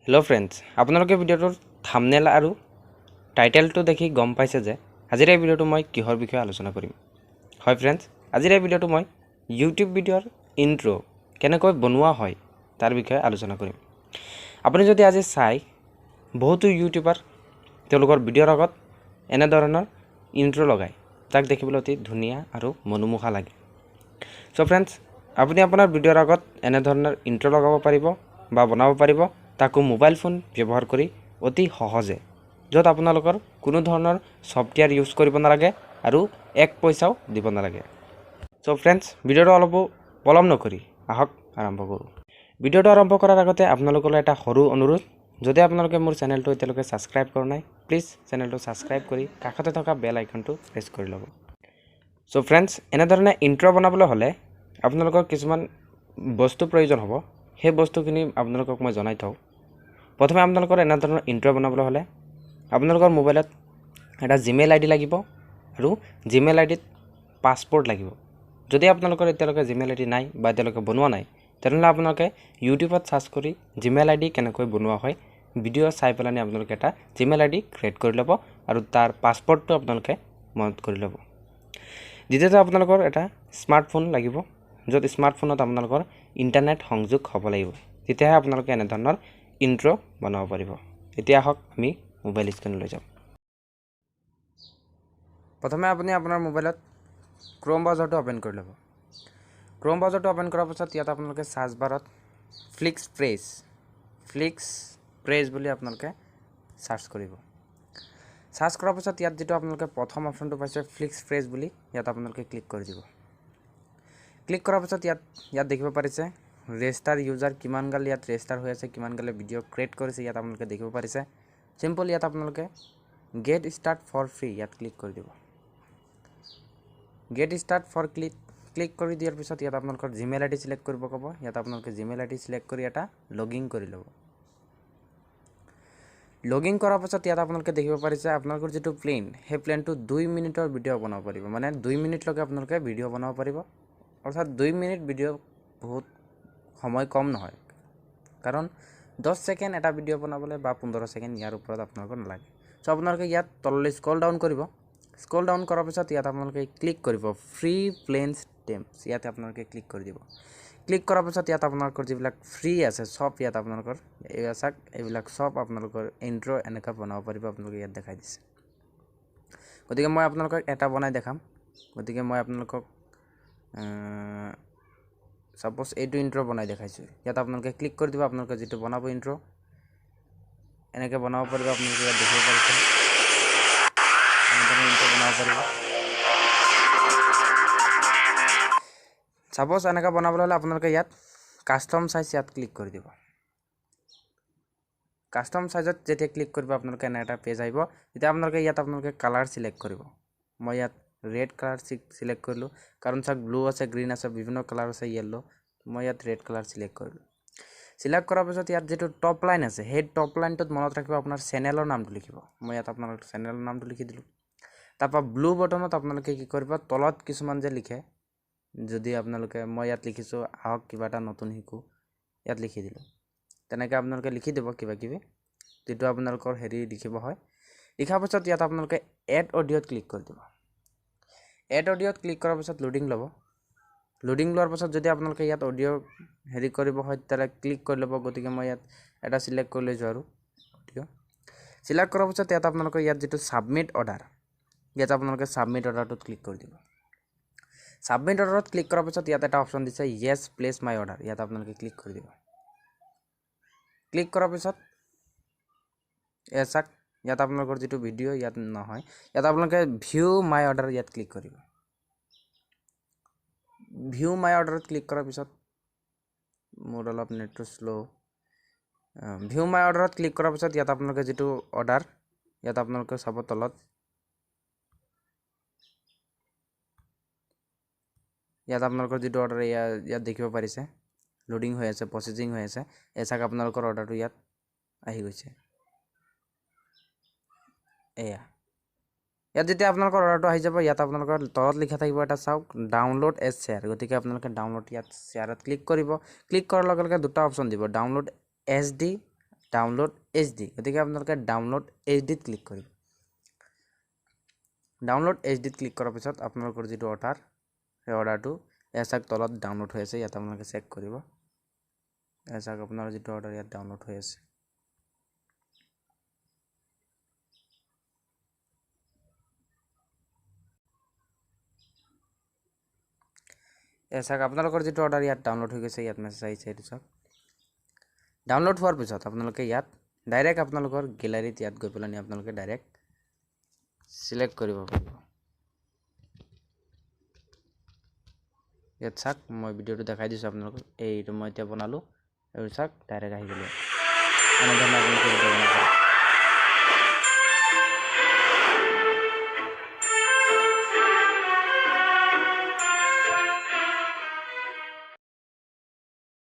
hello friends आपलोके भिडिओर thumbnail और title तो देखि गम पाइसे जे आजिर এই ভিডিওটো মই কিহৰ বিষয়ে আলোচনা কৰিম হয় फ्रेंड्स আজিৰ এই ভিডিওটো মই ইউটিউব ভিডিওৰ ইন্ট্रो কেনেকৈ বনোৱা হয় তাৰ বিষয়ে আলোচনা কৰিম আপুনি যদি আজি চাই বহুতো ইউটিউবাৰ তেওঁলোকৰ ভিডিওৰ আগত এনে ধৰণৰ ইন্ট্रो লগায় তাক দেখিবলৈ অতি ধুনীয়া আৰু মনোমোহা লাগে সো फ्रेंड्स আপুনি আপোনাৰ ভিডিওৰ আগত এনে ধৰণৰ ইন্ট্ৰো লগাব পাৰিব বা বনাব পাৰিব ताको मोबाइल फोन व्यवहार करी अति सहजे जत आपनालोकर कोनो धৰণৰ सफ्टवेयर यूज करिब नालागे आरु एक पैसाও দিব नालागे सो फ्रेंड्स ভিডিওটো অলপ পলম নকৰি আহক আৰম্ভ কৰো ভিডিওটো আৰম্ভ কৰাৰ আগতে আপোনালোকলৈ এটা সৰু অনুৰোধ যদি আপোনালোকে মোৰ চেনেলটো এতিয়ালৈকে সাবস্ক্ৰাইব কৰা নাই প্লিজ চেনেলটো সাবস্ক্ৰাইব কৰি কাষতে থকা বেল আইকনটো প্ৰেছ কৰি ল'ব সো फ्रेंड्स এনে ধৰণে ইন্ট্ৰো বনাবলৈ হলে আপোনালোকৰ কিছুমান বস্তু প্ৰয়োজন হ'ব সেই বস্তুখিনি আপোনালোকক মই জনাই থাও प्रथमे आपनालोकर एना धৰণৰ ইন্ট্ৰো বনাবলৈ হলে आपनालोकर मोबाइলত এটা জিমেইল আইডি লাগিব আৰু জিমেইল আইডিত পাসপোৰ্ট লাগিব যদি आपनालोकर এতিয়ালৈকে জিমেইল আইডি নাই বা এতিয়ালৈকে বনোৱা নাই তেনেহলে আপোনালোকে ইউটিউবত সাৰ্চ কৰি জিমেইল আইডি কেনেকৈ বনোৱা হয় ভিডিও চাই পেলানি আপোনালোকে এটা জিমেইল আইডি ক্ৰিয়েট কৰি ল'ব আৰু তাৰ পাসপোৰ্টটো আপোনালোকে মনত কৰি ল'ব দ্বিতীয়তে আপোনালোকৰ এটা স্মাৰ্টফোন লাগিব যত স্মাৰ্টফোনত আপোনালোকৰ ইন্টাৰনেট সংযোগ হ'ব লাগিব তেতিয়াহে আপোনালোকে এনে ধৰণৰ ইন্ট্ৰো বনাব পাৰিব এতিয়া হক আমি মোবাইল স্ক্ৰিন লৈ যাম প্ৰথমে আপুনি আপোনাৰ মোবাইলত ক্ৰোম ব্ৰাউজাৰটো ওপেন কৰি ল'ব ক্ৰোম ব্ৰাউজাৰটো ওপেন কৰাৰ পাছত ইয়াত আপোনালোকে সাৰ্চ বাৰত ফ্লিক্স প্ৰেছ বুলি আপোনালোকে সাৰ্চ কৰিব সাৰ্চ কৰাৰ পাছত ইয়াত যেটো আপোনালোকে প্ৰথম অপচনটো পাইছে ফ্লিক্স প্ৰেছ বুলি ইয়াত আপোনালোকে ক্লিক কৰি দিব ক্লিক কৰাৰ পাছত ইয়াত দেখিব পাৰিছে ৰেজিষ্টাৰ ইউজাৰ কিমান গাল ইয়াত ৰেজিষ্টাৰ হৈ আছে কিমান গালে ভিডিও ক্ৰিয়েট কৰিছে ইয়াত আপোনালোকে দেখিব পাৰিছে সিম্পল ইয়াত আপোনালোকে গেট স্টাৰ্ট ফৰ ফ্ৰী ইয়াত ক্লিক কৰি দিব গেট স্টাৰ্ট ফৰ ক্লিক কৰি দিয়াৰ পিছত ইয়াত আপোনালোকৰ জিমেইল আইডি সিলেক্ট কৰিব ক'ব ইয়াত আপোনালোকে জিমেইল আইডি সিলেক্ট কৰি এটা লগইন কৰি ল'ব লগইন কৰাৰ পাছত ইয়াত আপোনালোকে দেখিব পাৰিছে আপোনালোকৰ যেটো প্লেন হে প্লেনটো 2 মিনিটৰ ভিডিও বনাব পাৰিব মানে 2 মিনিট লগে আপোনালোকে ভিডিও বনাব পাৰিব অৰ্থাৎ 2 মিনিট ভিডিও বহুত সময় কম নহয় কাৰণ 10 সেকেন্ড এটা ভিডিও বনাবলে বা 15 সেকেন্ড ইয়াৰ ওপৰত আপোনালোকৰ নালাগে সো আপোনালোকে ইয়াত তললৈ স্ক্ৰল ডাউন কৰিব স্ক্ৰল ডাউন কৰাৰ পিছত ইয়াত আপোনালোকে ক্লিক কৰিব ফ্ৰী প্লেনছ টেম্পস ইয়াত আপোনালোকে ক্লিক কৰি দিব ক্লিক কৰাৰ পিছত ইয়াত আপোনালোকৰ যিবিলাক ফ্ৰী আছে সব ইয়াত আপোনালোকৰ এইবিলাক সব আপোনালোকৰ ইন্ট্ৰো এনেকা বনাব পাৰিব আপোনালোকে ইয়াত দেখাই দিছে গতিকে মই আপোনালোকক এটা বনাই দেখাম গতিকে মই আপোনালোকক सपोज एटू इंट्रो बनाई देखाइছো ইয়াত আপোনালোকে ক্লিক কৰি দিব আপোনালোকে যেটো বনাব ইন্ট্ৰো এনেকে বনাব পাৰিব আপোনালোকে ইয়াত দেখিব পাৰিছে এনেকে ইন্ট্ৰো বনাব পাৰিব सपोज এনেকা বনাবলৈ হলে আপোনালোকে ইয়াত কাস্টম সাইজ ইয়াত ক্লিক কৰি দিব কাস্টম সাইজত যেতে ক্লিক কৰিব আপোনালোকে এনে এটা পেজ আহিব এতিয়া আপোনালোকে ইয়াত আপোনালোকে কালাৰ সিলেক্ট কৰিব মই ইয়াত रेड कलर सिलेक्ट करलो कारण साक ब्लू আছে ग्रीन আছে বিভিন্ন কালার আছে येलो মই ইয়াত রেড কালার সিলেক্ট কৰিলো সিলেক্ট কৰাৰ পিছত ইয়াত যেটো টপ লাইন আছে হে টপ লাইনটোত মনত ৰাখিব আপোনাৰ চেনেলৰ নামটো লিখিব মই ইয়াত আপোনাৰ চেনেলৰ নামটো লিখি দিলো তাপা ব্লু বটনত আপোনালোকে কি কৰিব তলত কিছুমান যে লিখে যদি আপোনালোকে মই ইয়াত লিখিছো আহক কিবা এটা নতুন শিকো ইয়াত লিখি দিলো তেনেকৈ আপোনালোকে লিখি দিব কিবা কিবি যেটো আপোনালোকৰ হেৰি লিখিব হয় লিখাৰ পিছত ইয়াত আপোনালোকে এড অডিওত ক্লিক কৰি দিব এড অডিওত ক্লিক কৰাৰ পিছত লোডিং ল'ব লোডিং লোৱাৰ পিছত যদি আপোনালোকে ইয়াত অডিও হেৰি কৰিব হয় তাৰে ক্লিক কৰি ল'ব গতিকে মই ইয়াত এটা সিলেক্ট কৰি লৈছো আৰু অডিও সিলেক্ট কৰাৰ পিছত ইয়াত আপোনালোকে ইয়াত যেটো সাবমিট অৰ্ডাৰ ইয়াত আপোনালোকে সাবমিট অৰ্ডাৰটোত ক্লিক কৰি দিব সাবমিট অৰ্ডাৰত ক্লিক কৰাৰ পিছত ইয়াত এটা অপচন দিছে ইয়েস প্লেস মাই অৰ্ডাৰ ইয়াত আপোনালোকে ক্লিক কৰি দিব ক্লিক কৰাৰ পিছত এসাক ইয়াত আপোনালোকৰ যেটো ভিডিও ইয়াত নহয় ইয়াত আপোনালোকে ভিউ মাই অৰ্ডাৰ ইয়াত ক্লিক কৰিব ভিউ মাই অৰ্ডাৰত ক্লিক কৰাৰ পিছত মোৰ অলপ নেটটো স্লো ভিউ মাই অৰ্ডাৰত ক্লিক কৰাৰ পিছত ইয়াত আপোনালোকে যেটো অৰ্ডাৰ ইয়াত আপোনালোকে চাব তলত ইয়াত আপোনালোকৰ যেটো অৰ্ডাৰ ইয়াত দেখিব পাৰিছে লোডিং হৈ আছে প্ৰসেসিং হৈ আছে এসাক আপোনালোকৰ অৰ্ডাৰটো ইয়াত আহি গৈছে এয়া ইয়াত যেতিয়া আপোনালোকৰ অৰ্ডাৰটো আহি যাব ইয়াত আপোনালোকৰ তলত লিখা থাকিব এটা চাওক ডাউনলোড এজ শেয়াৰ গতিকে আপোনালোকে ডাউনলোড ইয়াত শেয়াৰত ক্লিক কৰিব ক্লিক কৰাৰ লগে লগে দুটা অপচন দিব ডাউনলোড এছডি ডাউনলোড HD গতিকে আপোনালোকে ডাউনলোড HDত ক্লিক কৰিব ডাউনলোড HDত ক্লিক কৰাৰ পিছত আপোনালোকৰ যেটো অৰ্ডাৰ সেই অৰ্ডাৰটো এসাক তলত ডাউনলোড হৈ আছে ইয়াত আপোনালোকে চেক কৰিব এসাক আপোনাৰ যেটো অৰ্ডাৰ ইয়াত ডাউনলোড হৈ আছে এসাক আপোনালোকৰ যেটো অৰ্ডাৰ ইয়াত ডাউনলোড হৈ গৈছে ইয়াত মেছেজ আহিছে এইটো চাওক ডাউনলোড হোৱাৰ পিছত আপোনালোকে ইয়াত ডাইৰেক্ট আপোনালোকৰ গ্যালাৰীত ইয়াত গৈ পেলানি আপোনালোকে ডাইৰেক্ট সিলেক্ট কৰিব পাৰিব ইয়াত চাওক মই ভিডিওটো দেখাই দিছো আপোনালোকক এইটো মই এতিয়া বনালো আৰু চাওক ডাইৰেক্ট আহি গ'ল এনেধৰণে আপোনালোকে ভিডিও বনাব